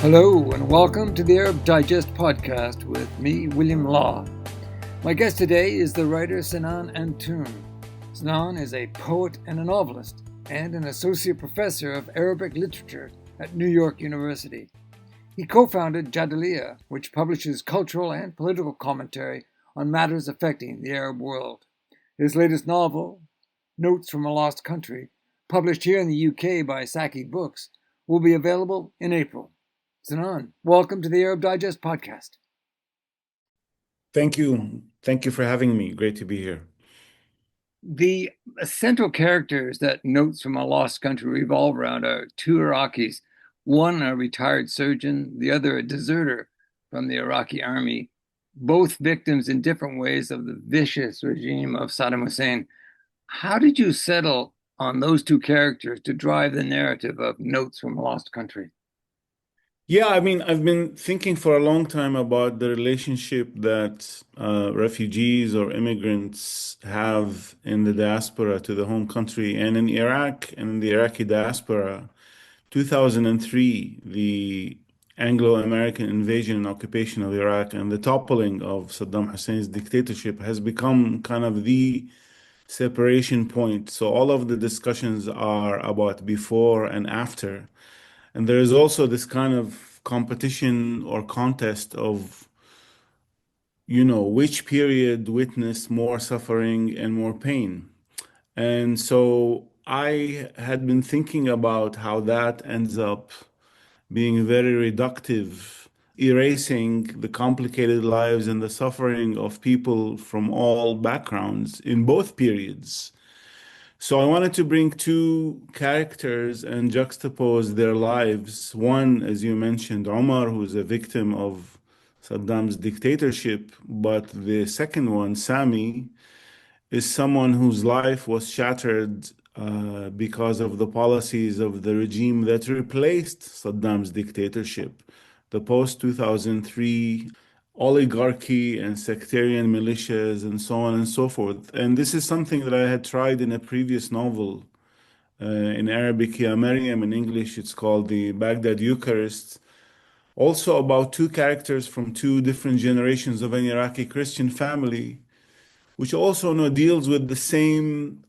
Hello and welcome to the Arab Digest podcast with me, William Law. My guest today is the writer Sinan Antoon. Sinan is a poet and a novelist and an associate professor of Arabic literature at New York University. He co-founded Jadaliya, which publishes cultural and political commentary on matters affecting the Arab world. His latest novel, Notes from a Lost Country, published here in the UK by Saki Books, will be available in April. Sinan, welcome to the Arab Digest podcast. Thank you. Thank you for having me. Great to be here. The central characters that Notes from a Lost Country revolve around are two Iraqis, one a retired surgeon, the other a deserter from the Iraqi army, both victims in different ways of the vicious regime of Saddam Hussein. How did you settle on those two characters to drive the narrative of Notes from a Lost Country? Yeah, I've been thinking for a long time about the relationship that refugees or immigrants have in the diaspora to the home country. And in Iraq and in the Iraqi diaspora, 2003, the Anglo-American invasion and occupation of Iraq and the toppling of Saddam Hussein's dictatorship has become kind of the separation point. So all of the discussions are about before and after. And there is also this kind of competition or contest of, which period witnessed more suffering and more pain. And so I had been thinking about how that ends up being very reductive, erasing the complicated lives and the suffering of people from all backgrounds in both periods. So I wanted to bring two characters and juxtapose their lives. One, as you mentioned, Omar, who's a victim of Saddam's dictatorship, but the second one, Sami, is someone whose life was shattered because of the policies of the regime that replaced Saddam's dictatorship, the post-2003 oligarchy and sectarian militias and so on and so forth. And this is something that I had tried in a previous novel in Arabic-American. In English, it's called the Baghdad Eucharist. Also about two characters from two different generations of an Iraqi Christian family, which also deals with the same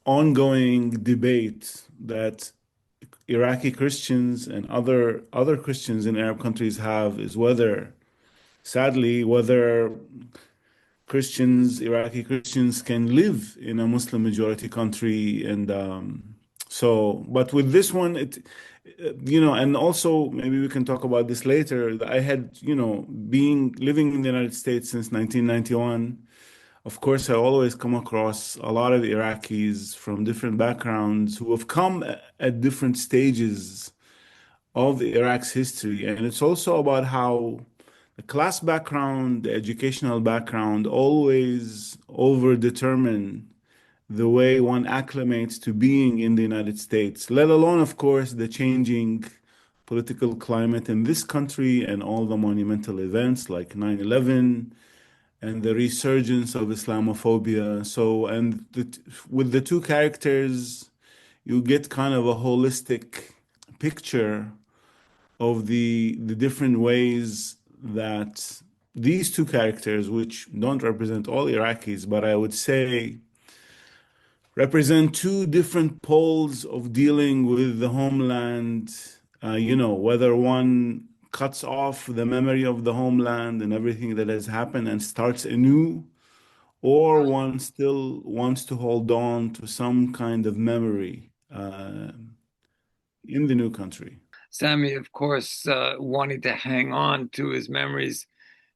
ongoing debate that Iraqi Christians and other Christians in Arab countries have, is whether, sadly, whether Iraqi Christians can live in a Muslim majority country. And but with this one, and also maybe we can talk about this later. I had, being living in the United States since 1991. Of course, I always come across a lot of Iraqis from different backgrounds who have come at different stages of Iraq's history. And it's also about how the class background, the educational background always over-determine the way one acclimates to being in the United States, let alone, of course, the changing political climate in this country and all the monumental events like 9/11 and the resurgence of Islamophobia. So, with the two characters, you get kind of a holistic picture of the different ways that these two characters, which don't represent all Iraqis, but I would say represent two different poles of dealing with the homeland, whether one cuts off the memory of the homeland and everything that has happened and starts anew, or one still wants to hold on to some kind of memory in the new country. Sami, of course, wanting to hang on to his memories,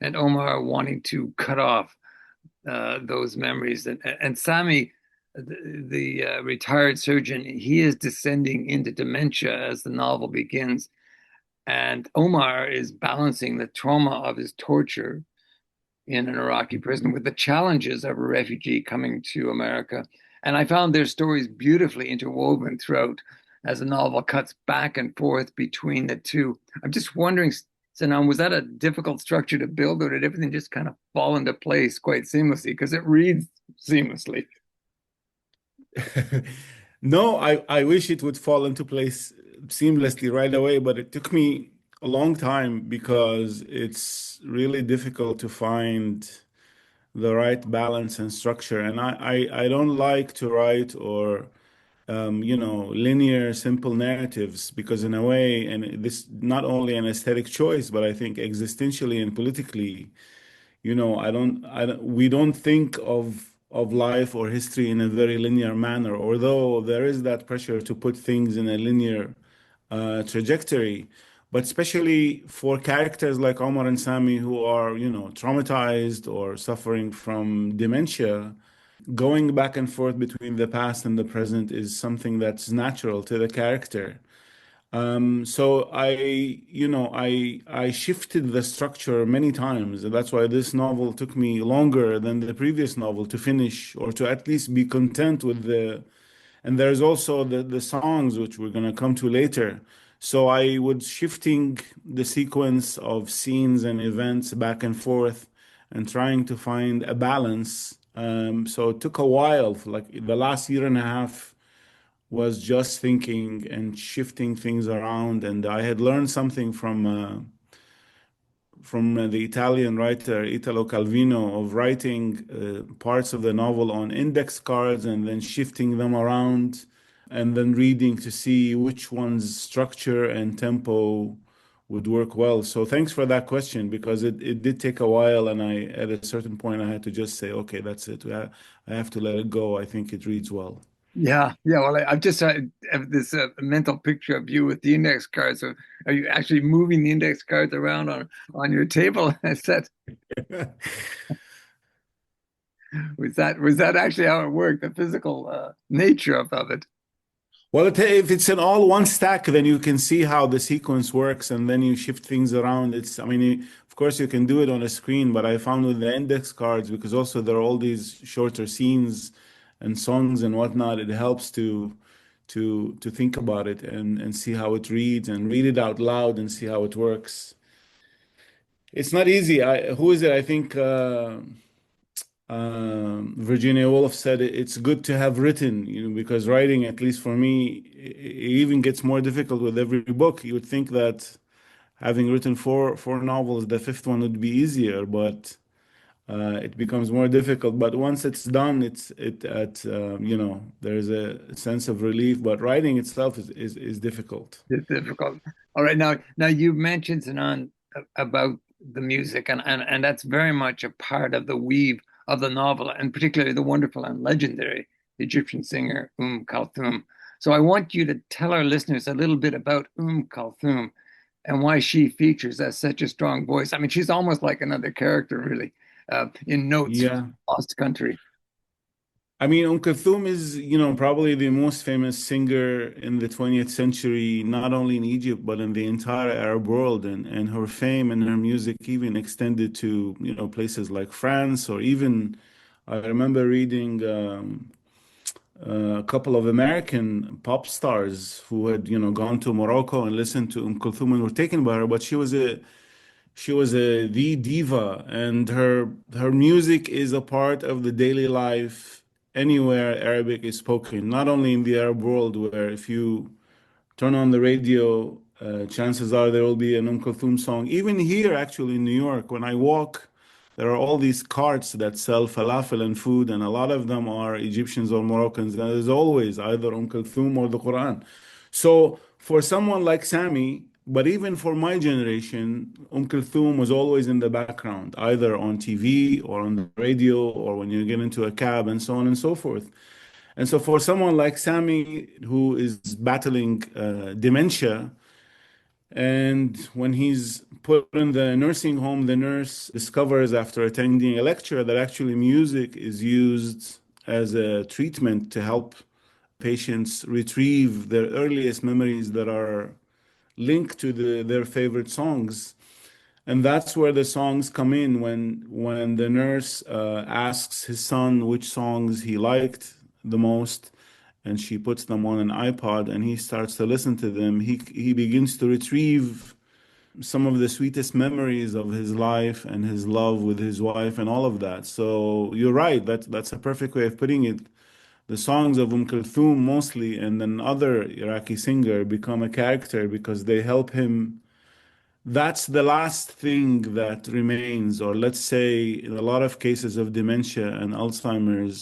and Omar wanting to cut off those memories. And Sami, the retired surgeon, he is descending into dementia as the novel begins. And Omar is balancing the trauma of his torture in an Iraqi prison with the challenges of a refugee coming to America. And I found their stories beautifully interwoven throughout as the novel cuts back and forth between the two. I'm just wondering, Sinan, was that a difficult structure to build, or did everything just kind of fall into place quite seamlessly? Because it reads seamlessly. No, I wish it would fall into place seamlessly right away, but it took me a long time because it's really difficult to find the right balance and structure. And I don't like to write or linear, simple narratives because in a way, and this not only an aesthetic choice, but I think existentially and politically, we don't think of life or history in a very linear manner, although there is that pressure to put things in a linear trajectory. But especially for characters like Omar and Sami who are, traumatized or suffering from dementia, going back and forth between the past and the present is something that's natural to the character. So I shifted the structure many times. And that's why this novel took me longer than the previous novel to finish, or to at least be content with the. And there's also the songs, which we're gonna come to later. So I was shifting the sequence of scenes and events back and forth, and trying to find a balance. So it took a while, like the last year and a half was just thinking and shifting things around. And I had learned something from the Italian writer Italo Calvino of writing parts of the novel on index cards and then shifting them around and then reading to see which one's structure and tempo would work well. So thanks for that question because it did take a while, and I at a certain point I had to just say, okay, that's it. I have to let it go. I think it reads well. Yeah, yeah. Well, I've just have this mental picture of you with the index cards. So, are you actually moving the index cards around on your table? Is that was that actually how it worked? The physical nature of it. Well, if it's in all one stack, then you can see how the sequence works, and then you shift things around. I mean, of course, you can do it on a screen, but I found with the index cards, because also there are all these shorter scenes and songs and whatnot, it helps to think about it and see how it reads and read it out loud and see how it works. It's not easy. Who is it? I think. Virginia Woolf said it's good to have written, because writing, at least for me, it even gets more difficult with every book. You would think that having written four novels, the fifth one would be easier, but it becomes more difficult. But once it's done, there's a sense of relief. But writing itself is difficult. It's difficult. All right, now you mentioned Sinan about the music, and that's very much a part of the weave of the novel, and particularly the wonderful and legendary Egyptian singer Kulthum. So I want you to tell our listeners a little bit about Kulthum and why she features as such a strong voice. I mean, she's almost like another character, really, in Notes from Yeah. Lost Country. I mean, Kulthum is, probably the most famous singer in the 20th century, not only in Egypt, but in the entire Arab world. And her fame and her music even extended to, places like France, or even, I remember reading a couple of American pop stars who had, gone to Morocco and listened to Kulthum and were taken by her. But she was a the diva, and her music is a part of the daily life anywhere Arabic is spoken, not only in the Arab world, where if you turn on the radio, chances are there will be an Kulthum song. Even here, actually, in New York, when I walk, there are all these carts that sell falafel and food, and a lot of them are Egyptians or Moroccans. And there's always either Kulthum or the Quran. So for someone like Sami, but even for my generation, Kulthum was always in the background, either on TV or on the radio or when you get into a cab and so on and so forth. And so for someone like Sami, who is battling dementia, and when he's put in the nursing home, the nurse discovers after attending a lecture that actually music is used as a treatment to help patients retrieve their earliest memories that are linked to their favorite songs. And that's where the songs come in when the nurse asks his son which songs he liked the most, and she puts them on an iPod, and he starts to listen to them. He begins to retrieve some of the sweetest memories of his life and his love with his wife and all of that. So you're right. That's a perfect way of putting it. the songs of Kulthum mostly, and another Iraqi singer become a character because they help him. That's the last thing that remains, or let's say in a lot of cases of dementia and Alzheimer's,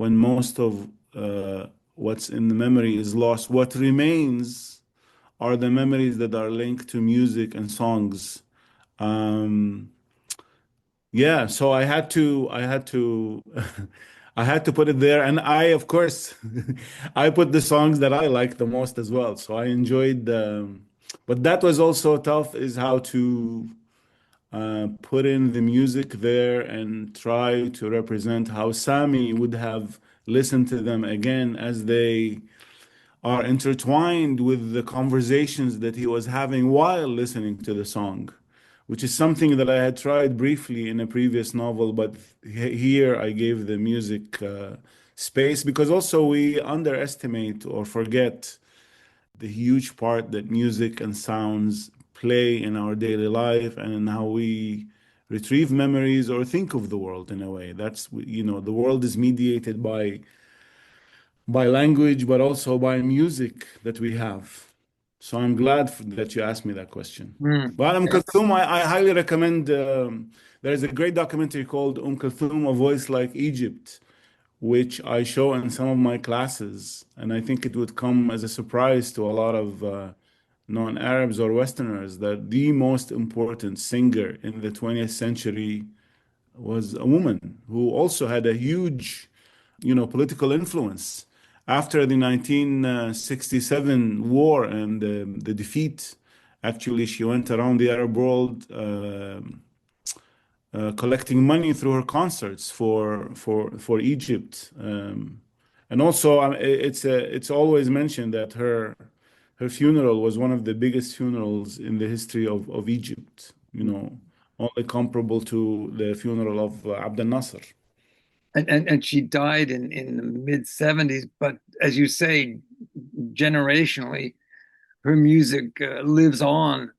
when most of what's in the memory is lost, what remains are the memories that are linked to music and songs. Um, yeah, so I had to put it there, and I, of course, I put the songs that I like the most as well. So I enjoyed, but that was also tough, is how to put in the music there and try to represent how Sami would have listened to them again as they are intertwined with the conversations that he was having while listening to the song, which is something that I had tried briefly in a previous novel, but here I gave the music space because also we underestimate or forget the huge part that music and sounds play in our daily life and in how we retrieve memories or think of the world in a way. That's, the world is mediated by language, but also by music that we have. So I'm glad that you asked me that question. Mm. But Kulthum, I highly recommend. There's a great documentary called Kulthum, A Voice Like Egypt, which I show in some of my classes, and I think it would come as a surprise to a lot of non-Arabs or Westerners that the most important singer in the 20th century was a woman who also had a huge, political influence. After the 1967 war and the defeat, actually, she went around the Arab world collecting money through her concerts for Egypt. And also, it's always mentioned that her funeral was one of the biggest funerals in the history of Egypt. Only comparable to the funeral of Abdel Nasser. And she died in the mid 70s, but as you say, generationally, her music lives on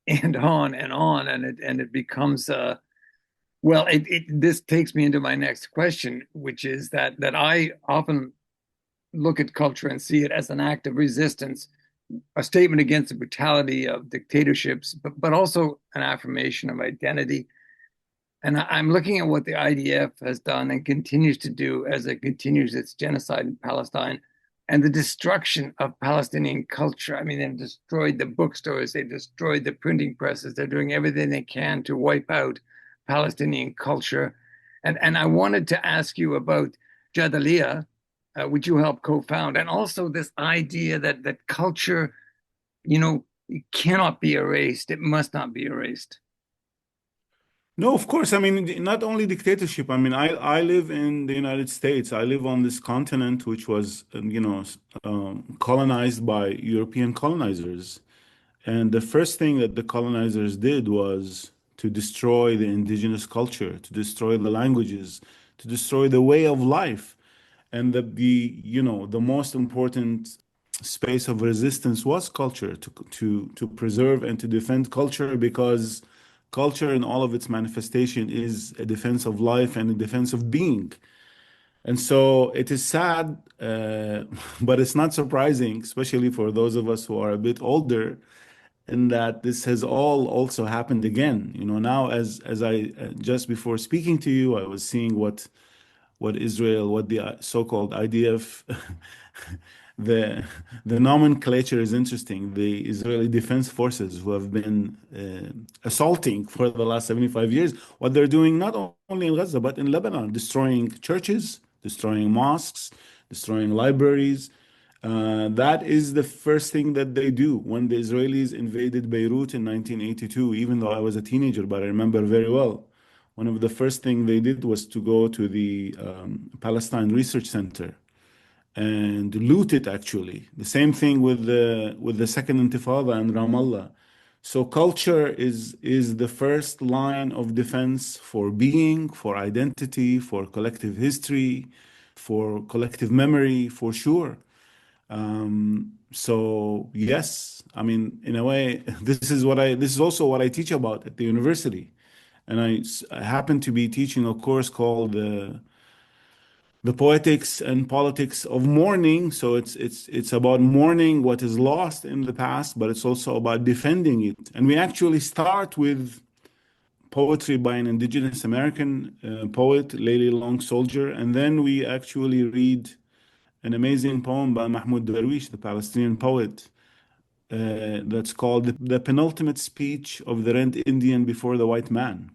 and on and on, and it becomes well, this takes me into my next question, which is that I often look at culture and see it as an act of resistance, a statement against the brutality of dictatorships, but also an affirmation of identity. And I'm looking at what the IDF has done and continues to do as it continues its genocide in Palestine and the destruction of Palestinian culture. I mean, they've destroyed the bookstores, they've destroyed the printing presses, they're doing everything they can to wipe out Palestinian culture. And I wanted to ask you about Jadalia, which you helped co-found, and also this idea that culture, it cannot be erased. It must not be erased. No, of course. I mean, not only dictatorship. I mean, I live in the United States. I live on this continent, which was, colonized by European colonizers. And the first thing that the colonizers did was to destroy the indigenous culture, to destroy the languages, to destroy the way of life. And the most important space of resistance was culture, to preserve and to defend culture, because culture in all of its manifestation is a defense of life and a defense of being. And so it is sad, but it's not surprising, especially for those of us who are a bit older, in that this has all also happened again. Now, as I just before speaking to you, I was seeing what Israel, what the so-called IDF, the the nomenclature is interesting. The Israeli Defense Forces, who have been assaulting for the last 75 years, what they're doing not only in Gaza but in Lebanon, destroying churches, destroying mosques, destroying libraries. That is the first thing that they do. When the Israelis invaded Beirut in 1982, even though I was a teenager, but I remember very well, one of the first things they did was to go to the Palestine Research Center and loot it, actually. The same thing with the Second Intifada in Ramallah. So culture is the first line of defense for being, for identity, for collective history, for collective memory, for sure. So yes, I mean, in a way, this is also what I teach about at the university. And I happen to be teaching a course called the poetics and politics of mourning. So it's about mourning what is lost in the past, but it's also about defending it. And we actually start with poetry by an indigenous American poet, Layli Long Soldier, and then we actually read an amazing poem by Mahmoud Darwish, the Palestinian poet, that's called the Penultimate Speech of the Red Indian Before the White Man.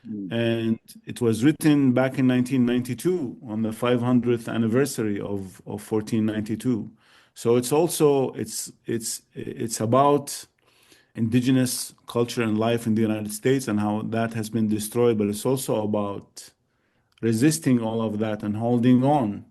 Mm. And it was written back in 1992 on the 500th anniversary of 1492. So it's also it's about indigenous culture and life in the United States and how that has been destroyed, but it's also about resisting all of that and holding on.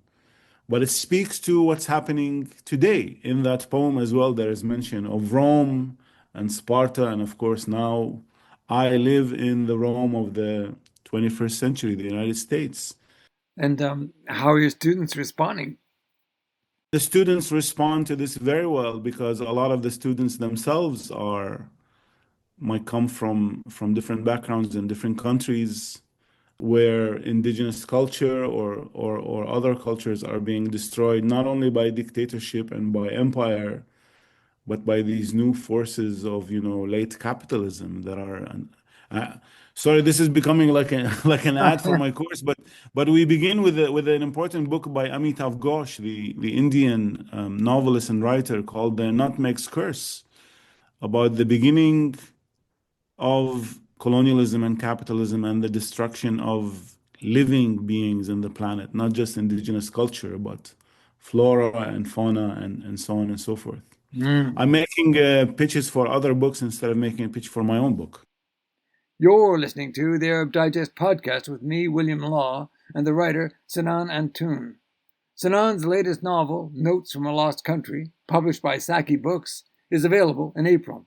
But it speaks to what's happening today. In that poem as well, there is mention of Rome and Sparta, and of course now I live in the Rome of the 21st century, the United States. And how are your students responding? The students respond to this very well because a lot of the students themselves are might come from different backgrounds in different countries where indigenous culture or other cultures are being destroyed not only by dictatorship and by empire, but by these new forces of late capitalism that are. Uh, Sorry, this is becoming like like an ad for my course, but we begin with an important book by Amitav Ghosh, the Indian novelist and writer, called The Nutmeg's Curse, about the beginning of colonialism and capitalism and the destruction of living beings in the planet, not just indigenous culture, but flora and fauna and so on and so forth. I'm Mm. making pitches for other books instead of making a pitch for my own book. You're listening to the Arab Digest podcast with me, William Law, and the writer Sinan Antoon. Sinan's latest novel, Notes from a Lost Country, published by Saki Books, is available in April.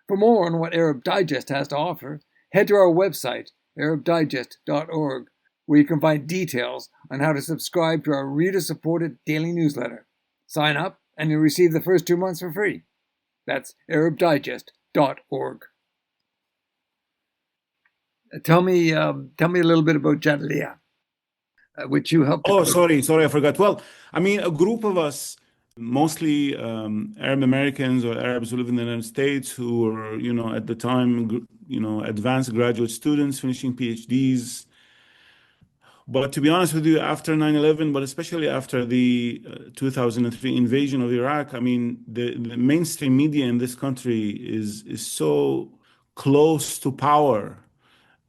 For more on what Arab Digest has to offer, head to our website, arabdigest.org, where you can find details on how to subscribe to our reader-supported daily newsletter. Sign up and you'll receive the first 2 months for free. That's arabdigest.org. Tell me a little bit about Jadalia, which you helped to Oh, create. sorry, I forgot. Well, I mean, a group of us, mostly Arab Americans or Arabs who live in the United States, who were, at the time, advanced graduate students finishing PhDs. But to be honest with you, after 9/11, but especially after the 2003 invasion of Iraq, I mean, the mainstream media in this country is so close to power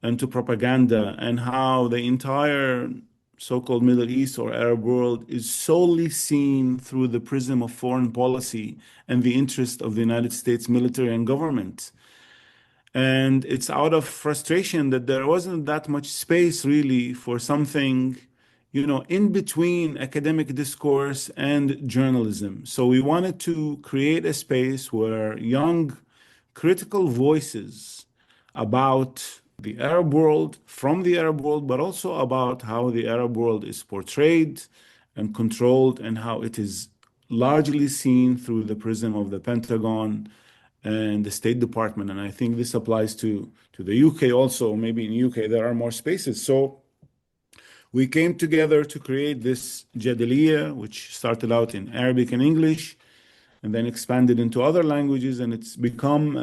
and to propaganda, and how the entire so-called Middle East or Arab world is solely seen through the prism of foreign policy and the interest of the United States military and government. And it's out of frustration that there wasn't that much space really for something, in between academic discourse and journalism. So we wanted to create a space where young critical voices about the Arab world, from the Arab world, but also about how the Arab world is portrayed and controlled and how it is largely seen through the prism of the Pentagon and the State Department. And I think this applies to the UK also. Maybe in UK there are more spaces. So we came together to create this Jadaliya, which started out in Arabic and English, and then expanded into other languages, and it's become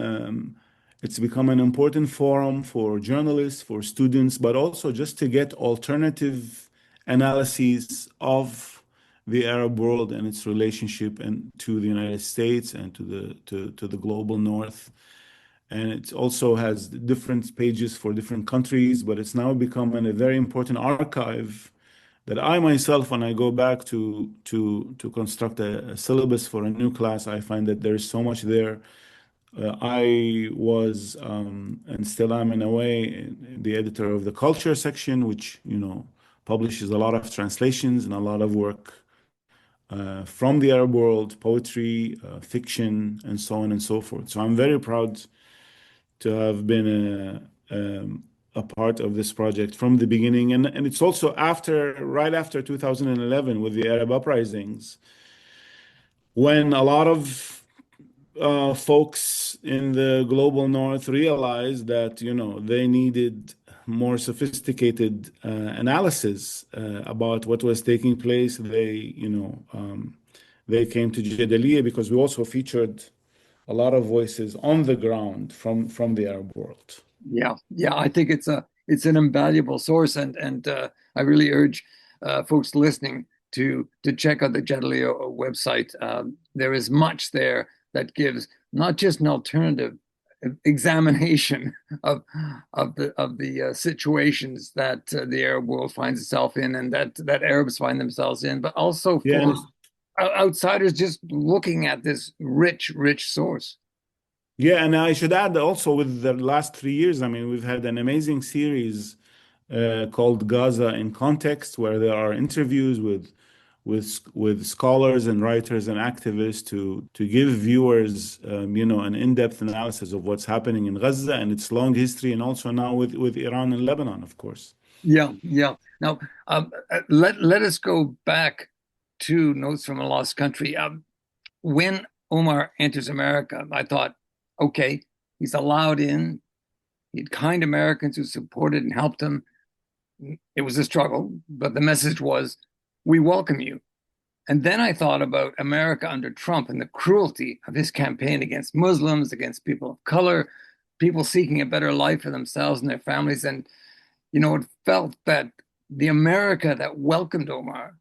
an important forum for journalists, for students, but also just to get alternative analyses of the Arab world and its relationship and to the United States and to the global North. And it also has different pages for different countries, but it's now become a very important archive that I myself, when I go back to construct a syllabus for a new class, I find that there's so much there. I was and still am in a way the editor of the culture section, which publishes a lot of translations and a lot of work from the Arab world, poetry, fiction, and so on and so forth. So I'm very proud to have been a part of this project from the beginning. And it's also right after 2011 with the Arab uprisings, when a lot of folks in the global North realized that, they needed more sophisticated analysis about what was taking place, they came to Jadaliyya because we also featured a lot of voices on the ground from the Arab world. Yeah, yeah, I think it's an invaluable source, and I really urge folks listening to check out the Jadalio website. There is much there that gives not just an alternative examination of the situations that the Arab world finds itself in, and that Arabs find themselves in, but also Yeah, for outsiders just looking at this rich source. yeah, and I should add also with the last 3 years, I mean, we've had an amazing series called Gaza in Context, where there are interviews with scholars and writers and activists to give viewers, an in-depth analysis of what's happening in Gaza and its long history, and also now with Iran and Lebanon, of course. Yeah, yeah. Now, let us go back to Notes from a Lost Country. When Omar enters America, I thought, okay, he's allowed in. He had kind Americans who supported and helped him. It was a struggle, but the message was, we welcome you. And then I thought about America under Trump and the cruelty of his campaign against Muslims, against people of color, people seeking a better life for themselves and their families. And, it felt that the America that welcomed Omar,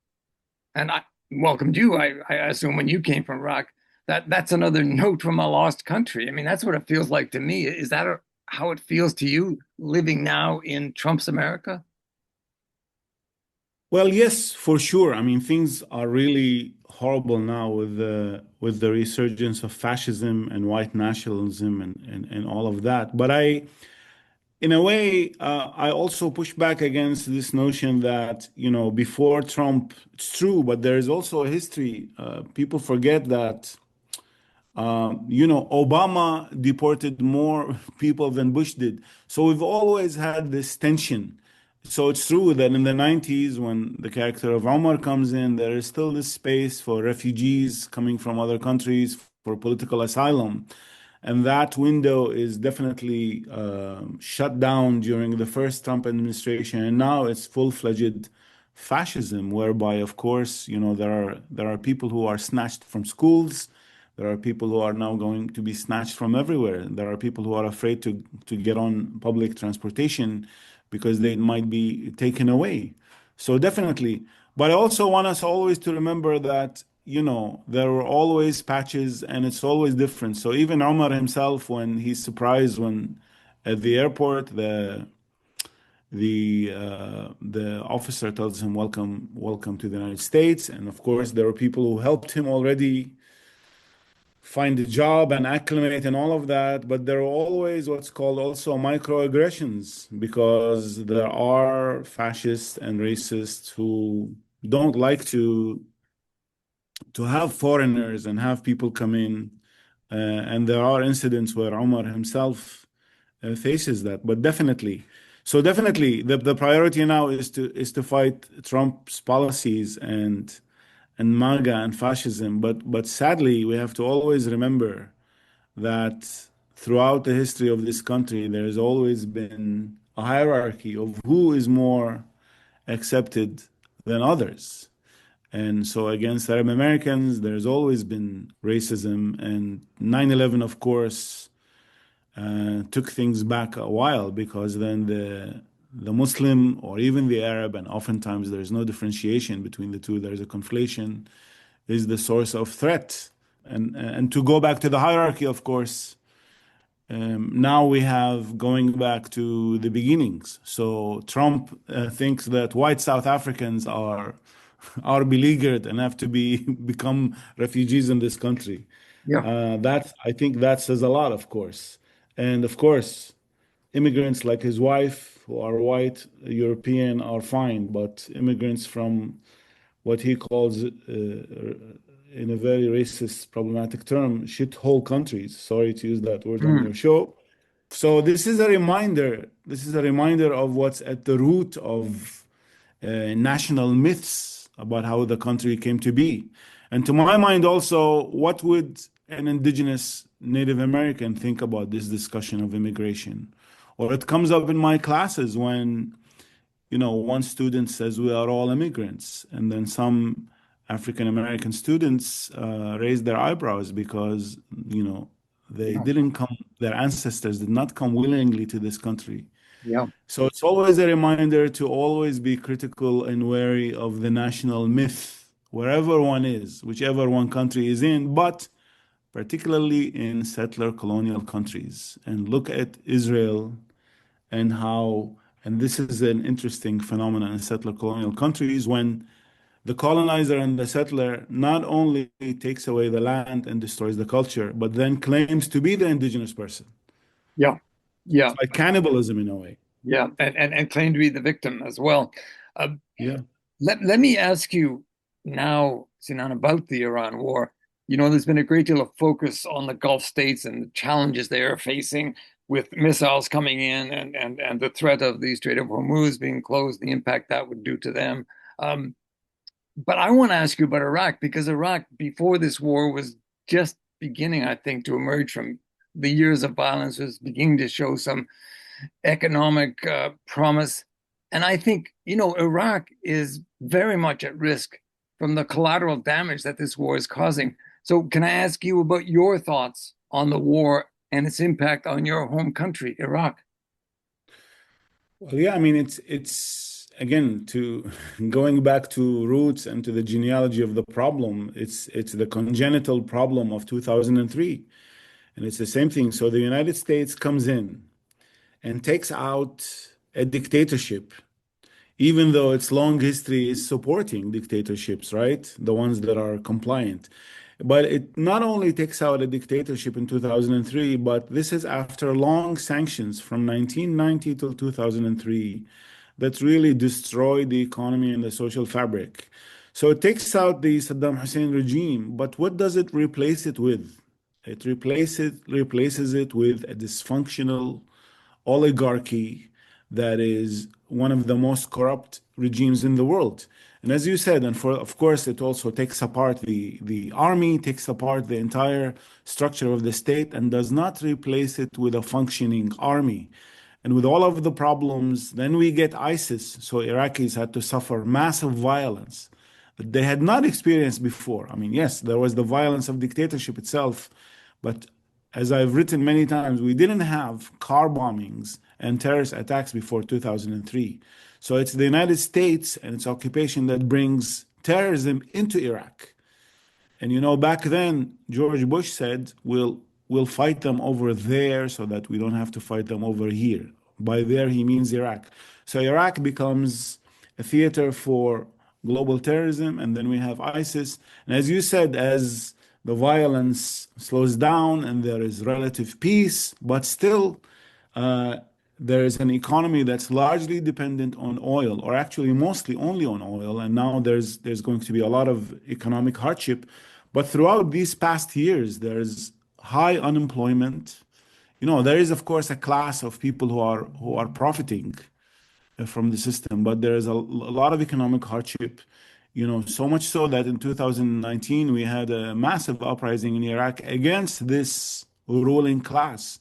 and I welcomed you, I assume, when you came from Iraq, that's another note from a lost country. I mean, that's what it feels like to me. Is that how it feels to you living now in Trump's America? Well, yes, for sure. I mean, things are really horrible now with the resurgence of fascism and white nationalism and all of that. But in a way, I also push back against this notion that, before Trump, it's true, but there is also a history. People forget that, Obama deported more people than Bush did. So we've always had this tension. So it's true that in the 90s, when the character of Omar comes in, there is still this space for refugees coming from other countries for political asylum. And that window is definitely shut down during the first Trump administration. And now it's full-fledged fascism, whereby, of course, there are people who are snatched from schools. There are people who are now going to be snatched from everywhere. There are people who are afraid to get on public transportation because they might be taken away. So definitely. But I also want us always to remember that, there were always patches and it's always different. So even Omar himself, when he's surprised when at the airport, the officer tells him, welcome to the United States. And of course, there were people who helped him already find a job and acclimate and all of that, but there are always what's called also microaggressions, because there are fascists and racists who don't like to have foreigners and have people come in, and there are incidents where Omar himself faces that. But definitely, the priority now is to fight Trump's policies and MAGA and fascism. But sadly, we have to always remember that throughout the history of this country, there has always been a hierarchy of who is more accepted than others. And so against Arab Americans, there's always been racism. And 9/11, of course, took things back a while, because then the Muslim or even the Arab, and oftentimes there's no differentiation between the two, there's a conflation, is the source of threat. And to go back to the hierarchy, of course, now we have going back to the beginnings. So Trump thinks that white South Africans are beleaguered and have to become refugees in this country. Yeah. I think that says a lot, of course. And of course, immigrants like his wife, who are white European, are fine, but immigrants from what he calls, in a very racist, problematic term, shithole countries. Sorry to use that word on Mm. your show. So this is a reminder. This is a reminder of what's at the root of national myths about how the country came to be. And to my mind, also, what would an indigenous Native American think about this discussion of immigration? Or it comes up in my classes when, one student says we are all immigrants, and then some African American students raise their eyebrows because, they Yeah. didn't come, their ancestors did not come willingly to this country. Yeah. So it's always a reminder to always be critical and wary of the national myth, wherever one is, whichever one country is in, but particularly in settler colonial countries. And look at Israel and how, and this is an interesting phenomenon in settler colonial countries when the colonizer and the settler not only takes away the land and destroys the culture, but then claims to be the indigenous person. Yeah. It's Yeah. like cannibalism in a way. Yeah. And claim to be the victim as well. Uh, Yeah. let me ask you now, Sinan, about the Iran war. There's been a great deal of focus on the Gulf states and the challenges they are facing with missiles coming in and the threat of the Strait of Hormuz being closed, the impact that would do to them. Um, but I want to ask you about Iraq because Iraq, before this war, was just beginning, I think, to emerge from the years of violence, was beginning to show some economic promise. And I think, Iraq is very much at risk from the collateral damage that this war is causing. So, can I ask you about your thoughts on the war and its impact on your home country, Iraq? Well, yeah, I mean, it's again to going back to roots and to the genealogy of the problem. It's the congenital problem of 2003, and it's the same thing. So the United States comes in and takes out a dictatorship, even though its long history is supporting dictatorships, right? The ones that are compliant. But it not only takes out a dictatorship in 2003, but this is after long sanctions from 1990 till 2003 that really destroyed the economy and the social fabric. So it takes out the Saddam Hussein regime, but what does it replace it with? It replaces it with a dysfunctional oligarchy that is one of the most corrupt regimes in the world. And as you said, and of course, it also takes apart the army, takes apart the entire structure of the state, and does not replace it with a functioning army. And with all of the problems, then we get ISIS. So Iraqis had to suffer massive violence that they had not experienced before. I mean, yes, there was the violence of dictatorship itself, but as I've written many times, we didn't have car bombings and terrorist attacks before 2003. So it's the United States and its occupation that brings terrorism into Iraq. And back then, George Bush said, we'll fight them over there so that we don't have to fight them over here. By there, he means Iraq. So Iraq becomes a theater for global terrorism, and then we have ISIS. And as you said, as the violence slows down and there is relative peace, but still uh, there is an economy that's largely dependent on oil, or actually mostly only on oil. And now there's going to be a lot of economic hardship. But throughout these past years, there's high unemployment. There is of course a class of people who are profiting from the system, but there is a lot of economic hardship. So much so that in 2019 we had a massive uprising in Iraq against this ruling class,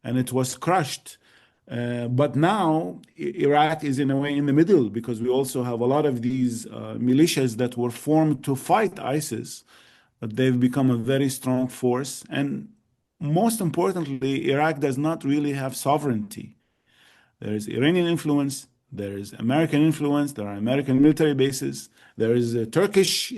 and it was crushed. But now Iraq is in a way in the middle because we also have a lot of these militias that were formed to fight ISIS, but they've become a very strong force. And most importantly, Iraq does not really have sovereignty. There is Iranian influence, there is American influence, there are American military bases, there is a Turkish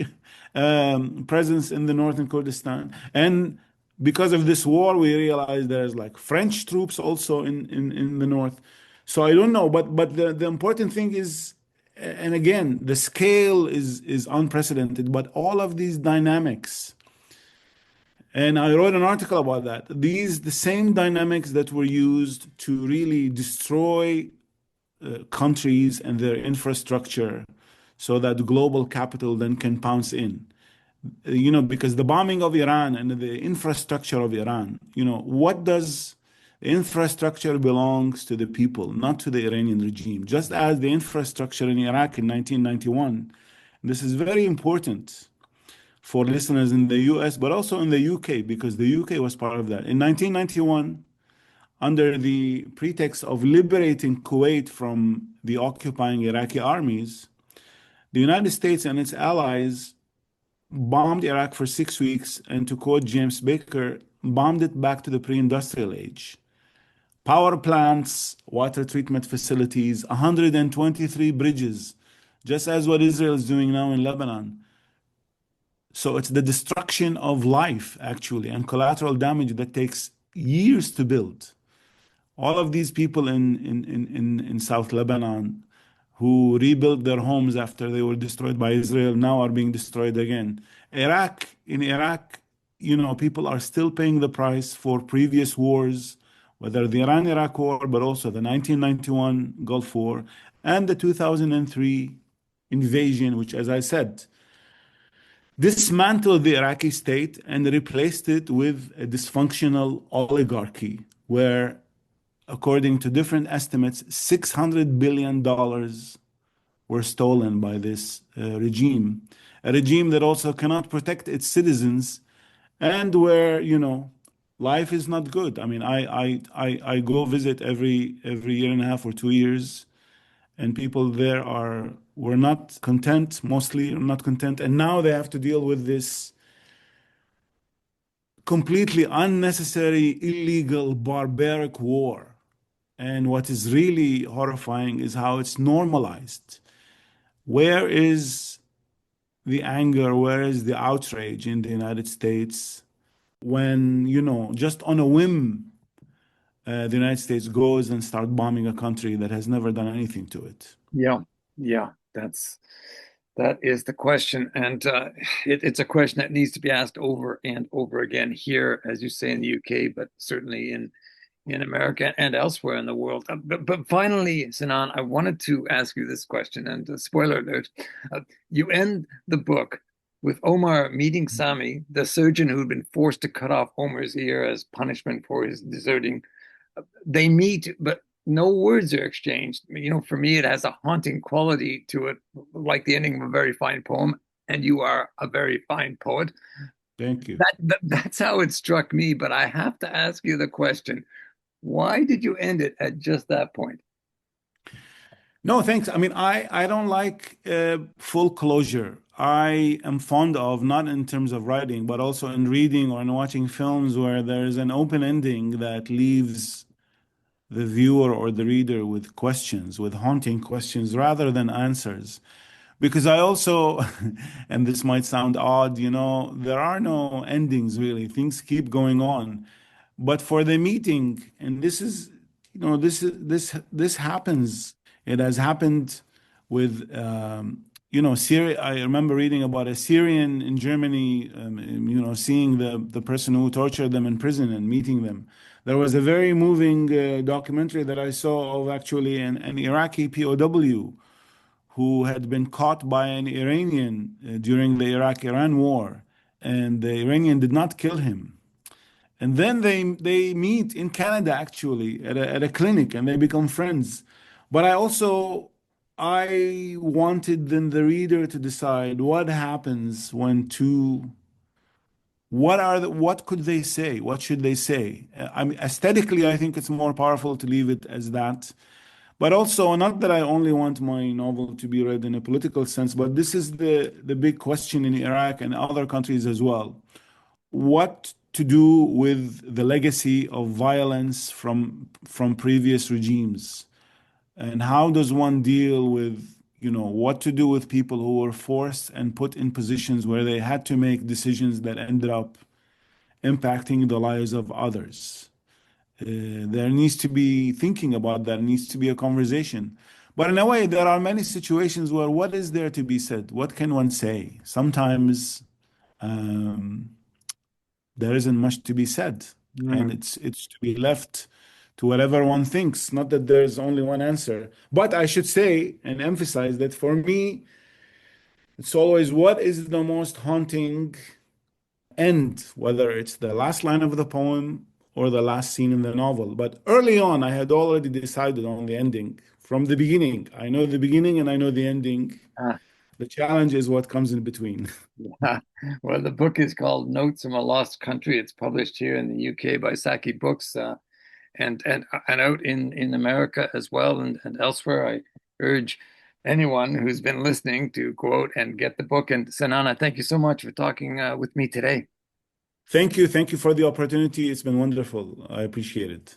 presence in the northern Kurdistan. And because of this war, we realize there's like French troops also in the north. So I don't know, but the important thing is, and again, the scale is unprecedented, but all of these dynamics, and I wrote an article about that. The same dynamics that were used to really destroy countries and their infrastructure so that global capital then can pounce in. Because the bombing of Iran and the infrastructure of Iran, what does the infrastructure belongs to the people, not to the Iranian regime, just as the infrastructure in Iraq in 1991. This is very important for listeners in the US, but also in the UK, because the UK was part of that. In 1991, under the pretext of liberating Kuwait from the occupying Iraqi armies, the United States and its allies bombed Iraq for 6 weeks, and to quote James Baker, bombed it back to the pre-industrial age. Power plants, water treatment facilities, 123 bridges, just as what Israel is doing now in Lebanon. So it's the destruction of life, actually, and collateral damage that takes years to build. All of these people in South Lebanon who rebuilt their homes after they were destroyed by Israel now are being destroyed again. In Iraq, people are still paying the price for previous wars, whether the Iran-Iraq war, but also the 1991 Gulf War and the 2003 invasion, which, as I said, dismantled the Iraqi state and replaced it with a dysfunctional oligarchy where, according to different estimates, $600 billion were stolen by this regime. A regime that also cannot protect its citizens and where, life is not good. I mean, I go visit every year and a half or 2 years, and people there were not content, mostly are not content, and now they have to deal with this completely unnecessary, illegal, barbaric war. And what is really horrifying is how it's normalized. Where is the anger? Where is the outrage in the United States when, just on a whim, the United States goes and start bombing a country that has never done anything to it? Yeah, yeah, that is the question, and it's a question that needs to be asked over and over again here, as you say, in the UK, but certainly in America and elsewhere in the world. But finally, Sinan, I wanted to ask you this question, and spoiler alert, you end the book with Omar meeting Sami, the surgeon who had been forced to cut off Omar's ear as punishment for his deserting. They meet, but no words are exchanged. For me, it has a haunting quality to it, like the ending of a very fine poem. And you are a very fine poet. Thank you. That's how it struck me. But I have to ask you the question: why did you end it at just that point? No, thanks. I mean, I don't like full closure. I am fond of, not in terms of writing, but also in reading or in watching films where there's an open ending that leaves the viewer or the reader with questions, with haunting questions rather than answers. Because I also, and this might sound odd, there are no endings really. Things keep going on. But for the meeting, and this happens. It has happened with, Syria. I remember reading about a Syrian in Germany, seeing the person who tortured them in prison and meeting them. There was a very moving documentary that I saw of actually an Iraqi POW who had been caught by an Iranian during the Iraq-Iran war, and the Iranian did not kill him. And then they meet in Canada actually at a clinic and they become friends. But I wanted then the reader to decide what happens when two what could they say? What should they say? I mean, aesthetically, I think it's more powerful to leave it as that. But also, not that I only want my novel to be read in a political sense, but this is the big question in Iraq and other countries as well. What to do with the legacy of violence from previous regimes? And how does one deal with, what to do with people who were forced and put in positions where they had to make decisions that ended up impacting the lives of others? There needs to be thinking about that, needs to be a conversation. But in a way, there are many situations where what is there to be said? What can one say? Sometimes um, there isn't much to be said, and Mm. it's to be left to whatever one thinks. Not that there's only one answer, but I should say and emphasize that for me, it's always what is the most haunting end, whether it's the last line of the poem or the last scene in the novel. But early on, I had already decided on the ending from the beginning. I know the beginning and I know the ending. Ah, The challenge is what comes in between. yeah. Well, the book is called Notes from a Lost Country. It's published here in the UK by Saki Books. and out in America as well and elsewhere. I urge anyone who's been listening to go out and get the book. And Sinan, thank you so much for talking with me today. Thank you. Thank you for the opportunity. It's been wonderful. I appreciate it.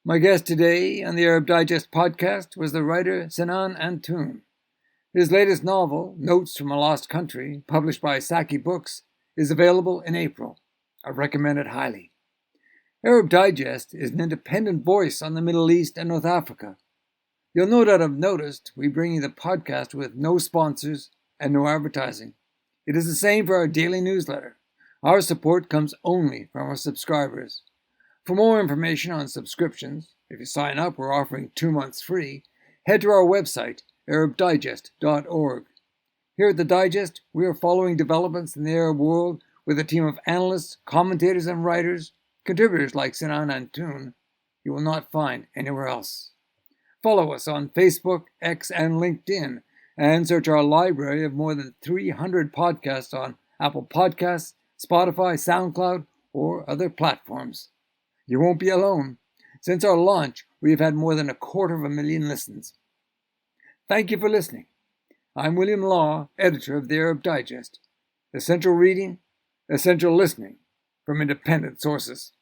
My guest today on the Arab Digest podcast was the writer Sinan Antoon. His latest novel, Notes from a Lost Country, published by Saki Books, is available in April. I recommend it highly. Arab Digest is an independent voice on the Middle East and North Africa. You'll no doubt have noticed we bring you the podcast with no sponsors and no advertising. It is the same for our daily newsletter. Our support comes only from our subscribers. For more information on subscriptions, if you sign up, we're offering 2 months free. Head to our website, arabdigest.org. Here at the Digest, we are following developments in the Arab world with a team of analysts, commentators, and writers, contributors like Sinan Antoon, you will not find anywhere else. Follow us on Facebook, X, and LinkedIn, and search our library of more than 300 podcasts on Apple Podcasts, Spotify, SoundCloud, or other platforms. You won't be alone. Since our launch, we have had more than 250,000 listens. Thank you for listening. I'm William Law, editor of the Arab Digest. Essential reading, essential listening from independent sources.